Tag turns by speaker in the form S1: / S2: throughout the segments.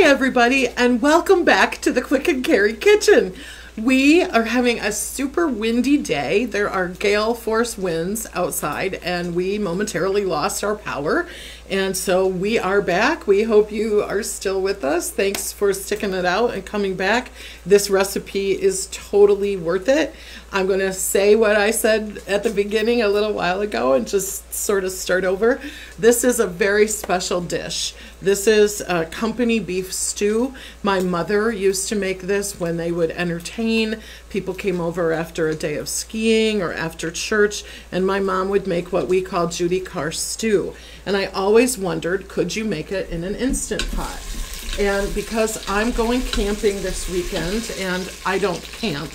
S1: everybody, and welcome back to the Quick and Carry Kitchen. We are having a super windy day. There are gale force winds outside, and we momentarily lost our power. And so we are back. We hope you are still with us. Thanks for sticking it out and coming back. This recipe is totally worth it. I'm going to say what I said at the beginning a little while ago and just sort of start over. This is a very special dish. This is a company beef stew. My mother used to make this when they would entertain. People came over after a day of skiing or after church, and my mom would make what we call Judy Carr stew. And I always wondered, could you make it in an Instant Pot? And because I'm going camping this weekend and I don't camp,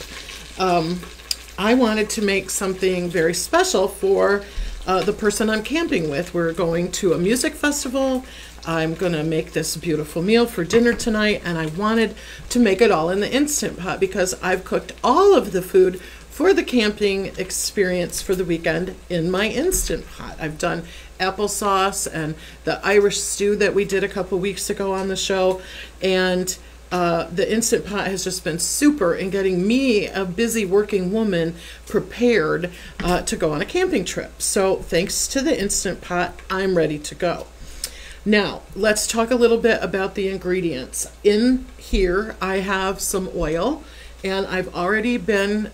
S1: I wanted to make something very special for the person I'm camping with. We're going to a music festival. I'm going to make this beautiful meal for dinner tonight, and I wanted to make it all in the Instant Pot because I've cooked all of the food for the camping experience for the weekend in my Instant Pot. I've done applesauce and the Irish stew that we did a couple weeks ago on the show, and the Instant Pot has just been super in getting me, a busy working woman, prepared to go on a camping trip. So thanks to the Instant Pot, I'm ready to go. Now, let's talk a little bit about the ingredients. In here, I have some oil, and I've already been,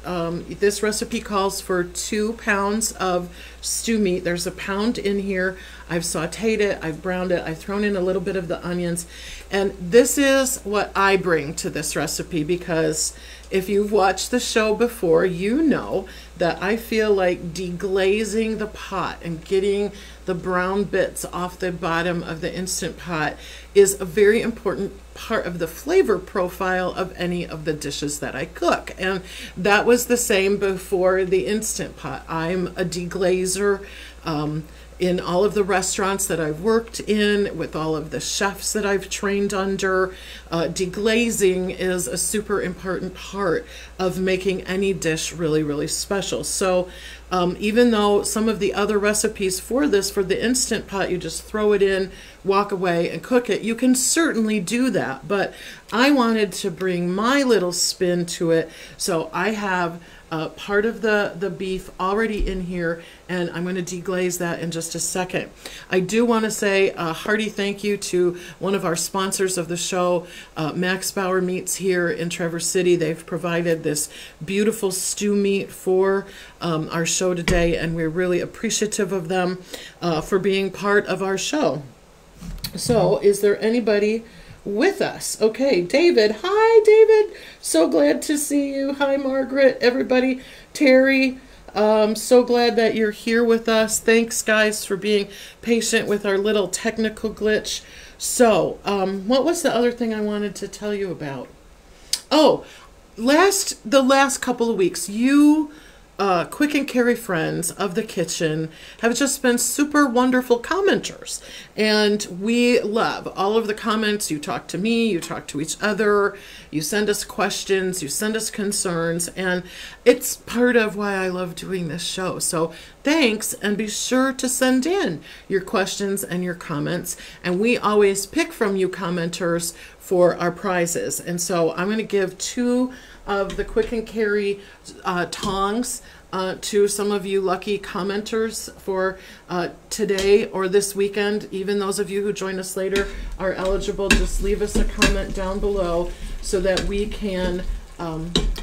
S1: this recipe calls for 2 pounds of stew meat. There's a pound in here. I've sauteed it, I've browned it, I've thrown in a little bit of the onions, and this is what I bring to this recipe because if you've watched the show before, you know that I feel like deglazing the pot and getting the brown bits off the bottom of the Instant Pot is a very important part of the flavor profile of any of the dishes that I cook. And that was the same before the Instant Pot. I'm a deglazer. In all of the restaurants that I've worked in, with all of the chefs that I've trained under, deglazing is a super important part of making any dish really, really special. So even though some of the other recipes for this, for the Instant Pot, you just throw it in, walk away and cook it, you can certainly do that. But I wanted to bring my little spin to it, so I have part of the beef already in here, and I'm going to deglaze that in just a second. I do want to say a hearty thank you to one of our sponsors of the show, Max Bauer Meats here in Traverse City. They've provided this beautiful stew meat for our show today, and we're really appreciative of them for being part of our show. So, is there anybody with us? Okay, David. Hi, David. So glad to see you. Hi, Margaret. Everybody. Terry. So glad that you're here with us. Thanks, guys, for being patient with our little technical glitch. So, what was the other thing I wanted to tell you about? Oh, the last couple of weeks, you Quick and Carry friends of the kitchen have just been super wonderful commenters, and we love all of the comments. You talk to me, you talk to each other, you send us questions, you send us concerns, and it's part of why I love doing this show. So thanks, and be sure to send in your questions and your comments, and we always pick from you commenters for our prizes. And so I'm going to give 2 of the Quick and Carry tongs to some of you lucky commenters for today or this weekend. Even those of you who join us later are eligible. Just leave us a comment down below so that we can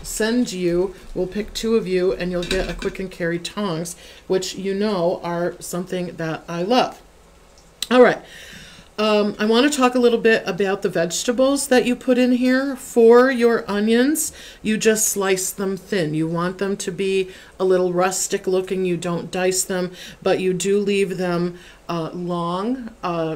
S1: send you, we'll pick 2 of you, and you'll get a Quick and Carry tongs, which you know are something that I love. All right. I want to talk a little bit about the vegetables that you put in here. For your onions, you just slice them thin. You want them to be a little rustic looking. You don't dice them, but you do leave them long,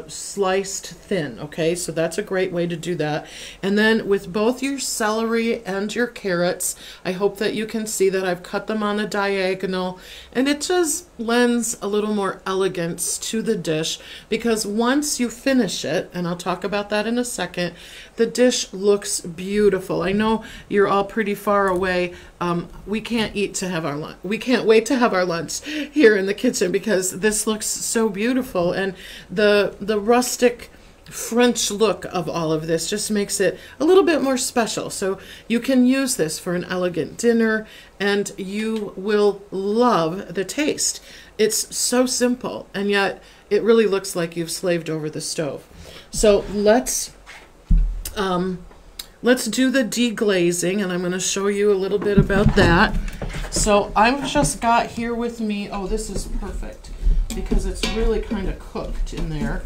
S1: sliced thin. Okay, so that's a great way to do that. And then with both your celery and your carrots, I hope that you can see that I've cut them on a diagonal, and it just lends a little more elegance to the dish, because once you finish it, and I'll talk about that in a second, the dish looks beautiful. I know you're all pretty far away. We can't wait to have our lunch here in the kitchen because this looks so beautiful, and the rustic French look of all of this just makes it a little bit more special. So you can use this for an elegant dinner and you will love the taste. It's so simple and yet it really looks like you've slaved over the stove. So let's do the deglazing, and I'm going to show you a little bit about that. So I've just got here with me, oh, this is perfect because it's really kind of cooked in there.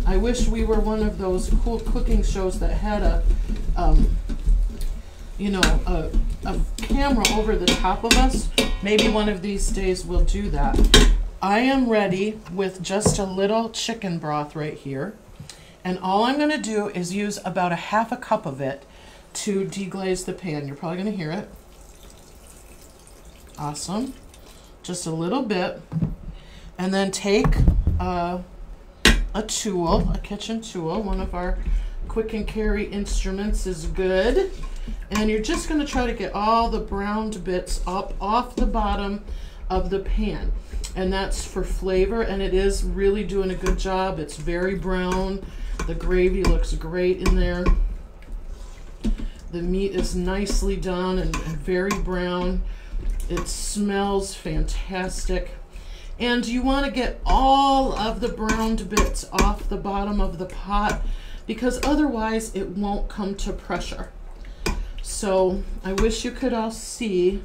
S1: I wish we were one of those cool cooking shows that had a camera over the top of us. Maybe one of these days we'll do that. I am ready with just a little chicken broth right here. And all I'm going to do is use about a half a cup of it to deglaze the pan. You're probably going to hear it. Awesome. Just a little bit. And then take a tool, a kitchen tool. One of our quick and carry instruments is good. And you're just going to try to get all the browned bits up off the bottom of the pan. And that's for flavor, and it is really doing a good job. It's very brown. The gravy looks great in there. The meat is nicely done and very brown. It smells fantastic. And you want to get all of the browned bits off the bottom of the pot because otherwise it won't come to pressure. So I wish you could all see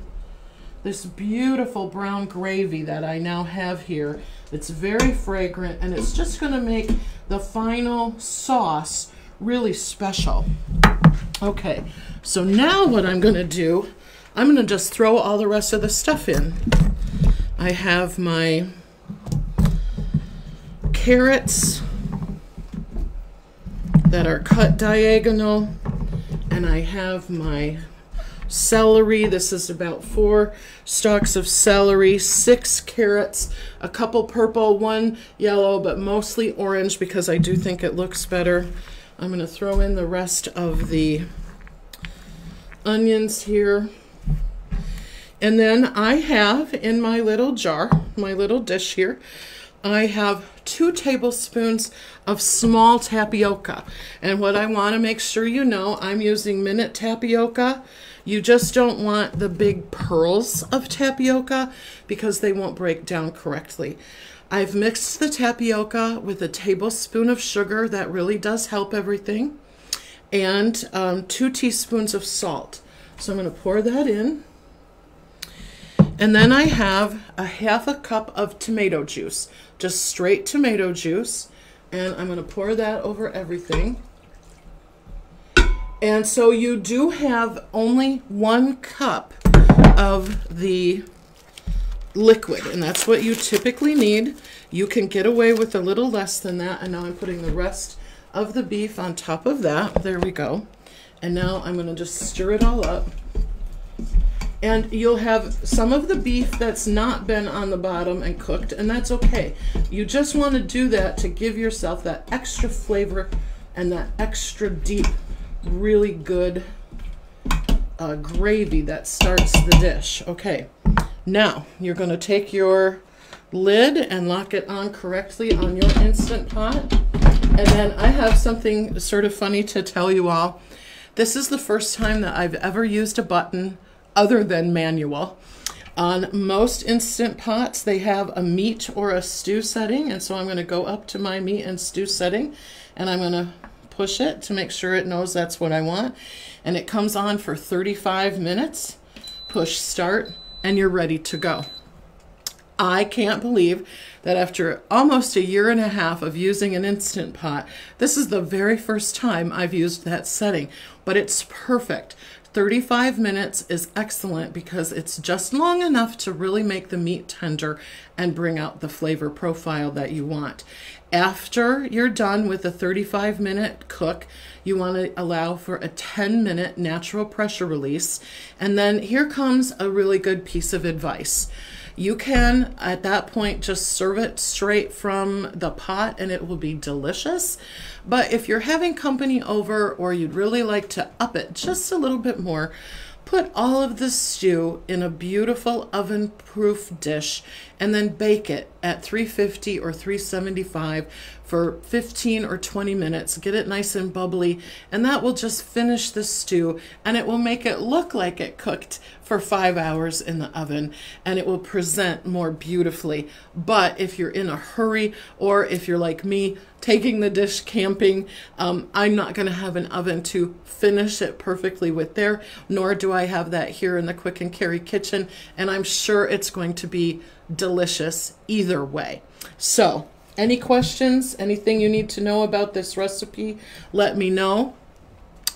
S1: this beautiful brown gravy that I now have here. It's very fragrant and it's just going to make the final sauce really special. Okay, so now what I'm going to do, I'm going to just throw all the rest of the stuff in. I have my carrots that are cut diagonal, and I have my celery. This is about 4 stalks of celery, 6 carrots, a couple purple, 1 yellow, but mostly orange because I do think it looks better. I'm going to throw in the rest of the onions here. And then I have in my little jar, my little dish here, I have 2 tablespoons of small tapioca. And what I want to make sure you know, I'm using minute tapioca. You just don't want the big pearls of tapioca because they won't break down correctly. I've mixed the tapioca with a tablespoon of sugar. That really does help everything. And 2 teaspoons of salt. So I'm going to pour that in. And then I have a half a cup of tomato juice, just straight tomato juice. And I'm going to pour that over everything. And so you do have only 1 cup of the liquid, and that's what you typically need. You can get away with a little less than that. And now I'm putting the rest of the beef on top of that. There we go. And now I'm going to just stir it all up. And you'll have some of the beef that's not been on the bottom and cooked, and that's okay. You just want to do that to give yourself that extra flavor and that extra deep, really good gravy that starts the dish. Okay, now you're going to take your lid and lock it on correctly on your Instant Pot. And then I have something sort of funny to tell you all. This is the first time that I've ever used a button other than manual. On most Instant Pots, they have a meat or a stew setting, and so I'm going to go up to my meat and stew setting, and I'm going to push it to make sure it knows that's what I want. And it comes on for 35 minutes. Push start, and you're ready to go. I can't believe that after almost 1.5 years of using an Instant Pot, this is the very first time I've used that setting, but it's perfect. 35 minutes is excellent because it's just long enough to really make the meat tender and bring out the flavor profile that you want. After you're done with the 35-minute cook, you want to allow for a 10-minute natural pressure release. And then here comes a really good piece of advice. You can, at that point, just serve it straight from the pot and it will be delicious. But if you're having company over or you'd really like to up it just a little bit more, put all of the stew in a beautiful oven-proof dish and then bake it at 350 or 375 for 15 or 20 minutes. Get it nice and bubbly, and that will just finish the stew, and it will make it look like it cooked for 5 hours in the oven, and it will present more beautifully. But if you're in a hurry, or if you're like me, taking the dish camping, I'm not going to have an oven to finish it perfectly with there, nor do I have that here in the Quick and Carry kitchen, and I'm sure it's going to be delicious either way. So, any questions, anything you need to know about this recipe, let me know.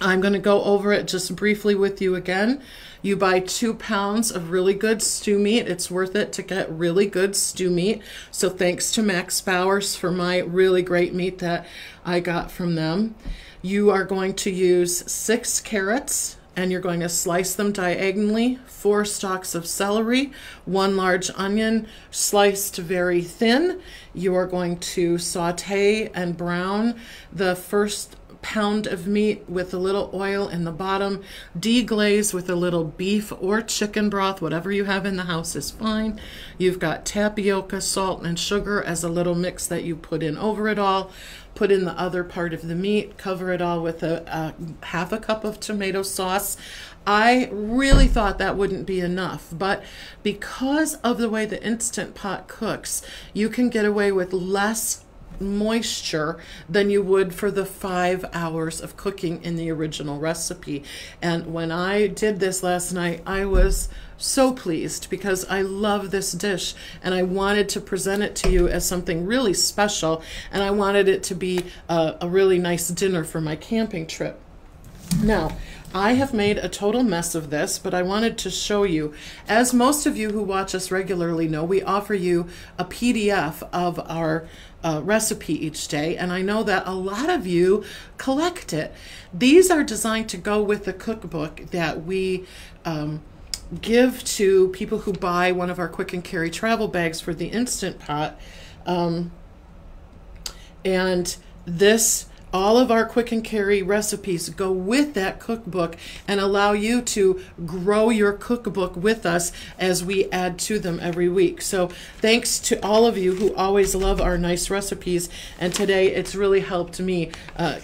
S1: I'm going to go over it just briefly with you again. You buy 2 pounds of really good stew meat. It's worth it to get really good stew meat. So thanks to Max Bowers for my really great meat that I got from them. You are going to use 6 carrots, and you're going to slice them diagonally, 4 stalks of celery, 1 large onion sliced very thin. You are going to saute and brown the first pound of meat with a little oil in the bottom, deglaze with a little beef or chicken broth, whatever you have in the house is fine. You've got tapioca, salt, and sugar as a little mix that you put in over it all. Put in the other part of the meat, cover it all with a half a cup of tomato sauce. I really thought that wouldn't be enough, but because of the way the Instant Pot cooks, you can get away with less moisture than you would for the 5 hours of cooking in the original recipe. And when I did this last night, I was so pleased because I love this dish and I wanted to present it to you as something really special, and I wanted it to be a really nice dinner for my camping trip. Now, I have made a total mess of this, but I wanted to show you. As most of you who watch us regularly know, we offer you a PDF of our recipe each day, and I know that a lot of you collect it. These are designed to go with the cookbook that we give to people who buy one of our Quick and Carry travel bags for the Instant Pot. And this, all of our Quick and Carry recipes go with that cookbook and allow you to grow your cookbook with us as we add to them every week. So thanks to all of you who always love our nice recipes, and today it's really helped me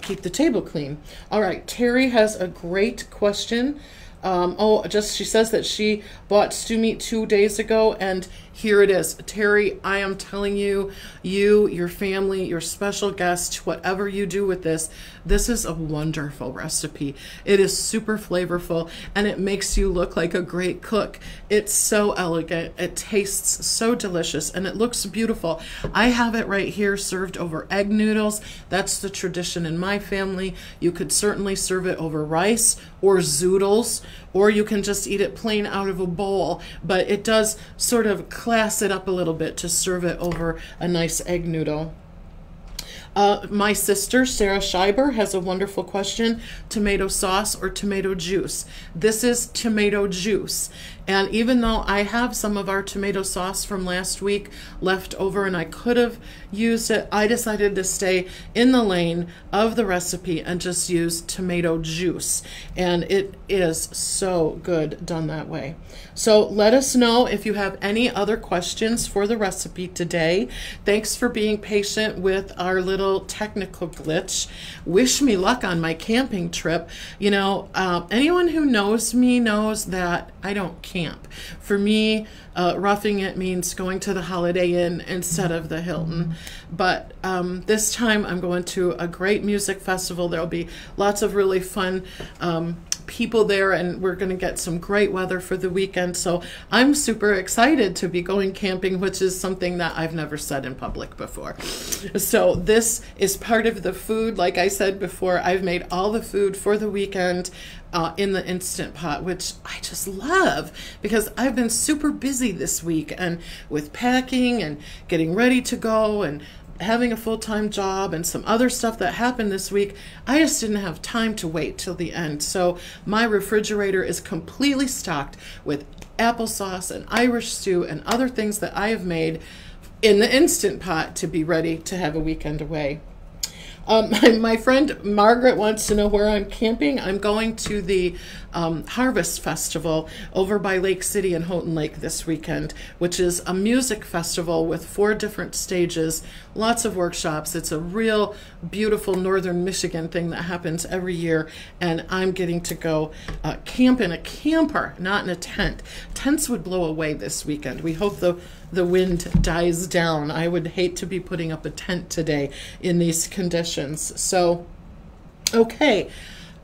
S1: keep the table clean. All right, Terry has a great question. She says that she bought stew meat 2 days ago, and here it is. Terry, I am telling you, your family, your special guest, whatever you do with this, this is a wonderful recipe. It is super flavorful, and it makes you look like a great cook. It's so elegant. It tastes so delicious, and it looks beautiful. I have it right here served over egg noodles. That's the tradition in my family. You could certainly serve it over rice or zoodles, or you can just eat it plain out of a bowl, but it does sort of class it up a little bit to serve it over a nice egg noodle. My sister, Sarah Scheiber, has a wonderful question. Tomato sauce or tomato juice? This is tomato juice. And even though I have some of our tomato sauce from last week left over and I could have used it, I decided to stay in the lane of the recipe and just use tomato juice. And it is so good done that way. So let us know if you have any other questions for the recipe today. Thanks for being patient with our little technical glitch. Wish me luck on my camping trip. You know, anyone who knows me knows that I don't camp. For me, roughing it means going to the Holiday Inn instead of the Hilton. But this time I'm going to a great music festival. There'll be lots of really fun people there, and we're going to get some great weather for the weekend. So I'm super excited to be going camping, which is something that I've never said in public before. So this is part of the food. Like I said before, I've made all the food for the weekend in the Instant Pot, which I just love because I've been super busy this week and with packing and getting ready to go and having a full-time job and some other stuff that happened this week. I just didn't have time to wait till the end. So my refrigerator is completely stocked with applesauce and Irish stew and other things that I have made in the Instant Pot to be ready to have a weekend away. My friend Margaret wants to know where I'm camping. I'm going to the Harvest Festival over by Lake City and Houghton Lake this weekend, which is a music festival with 4 different stages, lots of workshops. It's a real beautiful northern Michigan thing that happens every year, and I'm getting to go camp in a camper, not in a tent. Tents would blow away this weekend. We hope the wind dies down. I would hate to be putting up a tent today in these conditions. So, okay,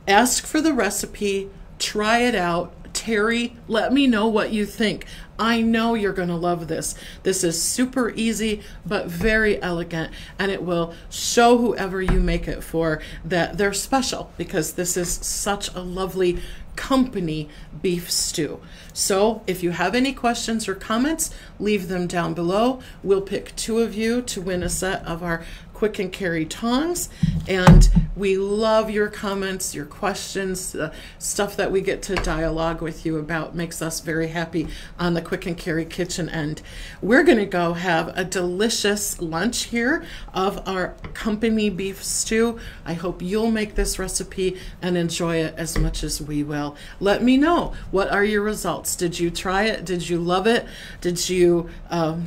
S1: ask for the recipe, try it out. Terry, let me know what you think. I know you're going to love this. This is super easy, but very elegant, and it will show whoever you make it for that they're special, because this is such a lovely company beef stew. So if you have any questions or comments, leave them down below. We'll pick 2 of you to win a set of our Quick and Carry tongs, and we love your comments, your questions, stuff that we get to dialogue with you about makes us very happy on the Quick and Carry kitchen end. We're going to go have a delicious lunch here of our company beef stew. I hope you'll make this recipe and enjoy it as much as we will. Let me know, what are your results? Did you try it? Did you love it? Did you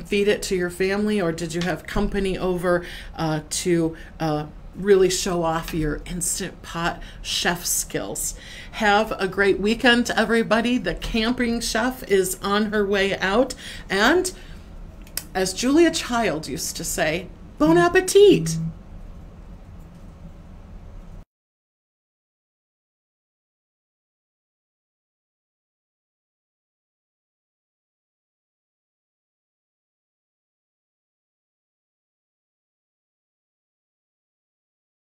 S1: feed it to your family, or did you have company over to really show off your Instant Pot chef skills? Have a great weekend, everybody. The camping chef is on her way out, and as Julia Child used to say, bon appetit.